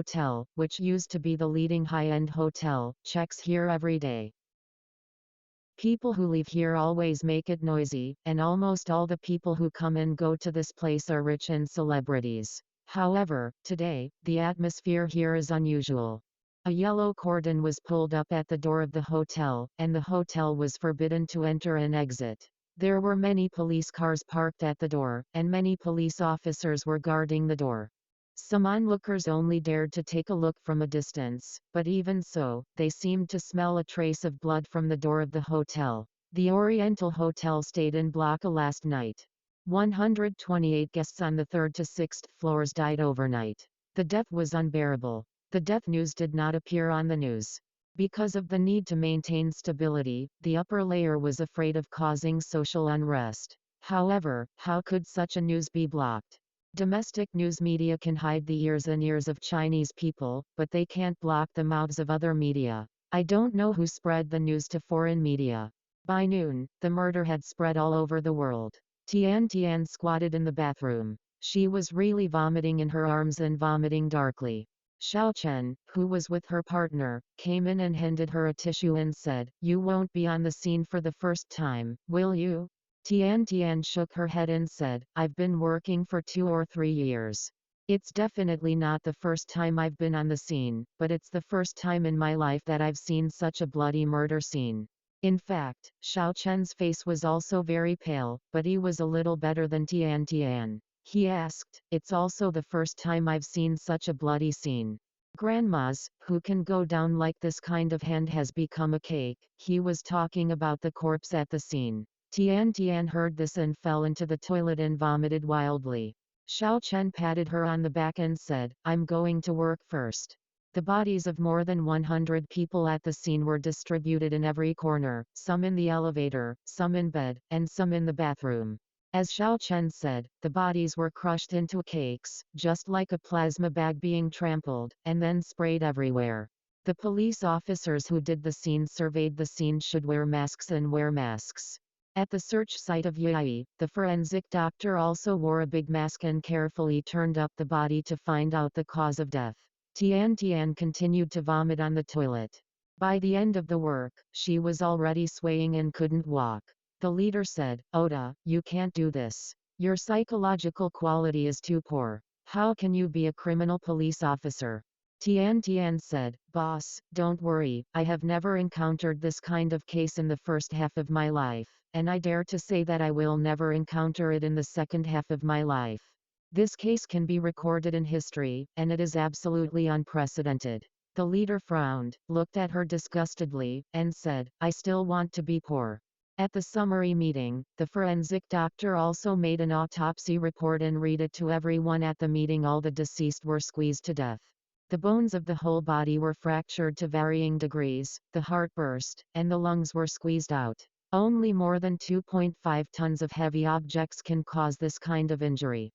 Hotel, which used to be the leading high-end hotel, checks here every day. People who leave here always make it noisy, and almost all the people who come and go to this place are rich and celebrities. However, today, the atmosphere here is unusual. A yellow cordon was pulled up at the door of the hotel, and the hotel was forbidden to enter and exit. There were many police cars parked at the door, and many police officers were guarding the door. Some onlookers only dared to take a look from a distance, but even so, they seemed to smell a trace of blood from the door of the hotel. The Oriental Hotel stayed in block A last night. 128 guests on the 3rd to 6th floors died overnight. The death was unbearable. The death news did not appear on the news. Because of the need to maintain stability, the upper layer was afraid of causing social unrest. However, how could such a news be blocked? Domestic news media can hide the ears and ears of Chinese people, but they can't block the mouths of other media. I don't know who spread the news to foreign media. By noon, the murder had spread all over the world. Tian Tian squatted in the bathroom. She was really vomiting in her arms and vomiting darkly. Hua Chen, who was with her partner, came in and handed her a tissue and said, "You won't be on the scene for the first time, will you?" Tian Tian shook her head and said, "I've been working for 2 or 3 years. It's definitely not the first time I've been on the scene, but it's the first time in my life that I've seen such a bloody murder scene." In fact, Hua Chen's face was also very pale, but he was a little better than Tian Tian. He asked, "It's also the first time I've seen such a bloody scene. Grandma's, who can go down like this kind of hand has become a cake." He was talking about the corpse at the scene. Tian Tian heard this and fell into the toilet and vomited wildly. Hua Chen patted her on the back and said, "I'm going to work first." The bodies of more than 100 people at the scene were distributed in every corner, some in the elevator, some in bed, and some in the bathroom. As Hua Chen said, the bodies were crushed into cakes, just like a plasma bag being trampled, and then sprayed everywhere. The police officers who did the scene surveyed the scene should wear masks and wear masks. At the search site of Yai, the forensic doctor also wore a big mask and carefully turned up the body to find out the cause of death. Tian Tian continued to vomit on the toilet. By the end of the work, she was already swaying and couldn't walk. The leader said, "Oda, you can't do this. Your psychological quality is too poor. How can you be a criminal police officer?" Tian Tian said, "Boss, don't worry, I have never encountered this kind of case in the first half of my life, and I dare to say that I will never encounter it in the second half of my life. This case can be recorded in history, and it is absolutely unprecedented." The leader frowned, looked at her disgustedly, and said, "I still want to be poor." At the summary meeting, the forensic doctor also made an autopsy report and read it to everyone at the meeting. All the deceased were squeezed to death. The bones of the whole body were fractured to varying degrees, the heart burst, and the lungs were squeezed out. Only more than 2.5 tons of heavy objects can cause this kind of injury.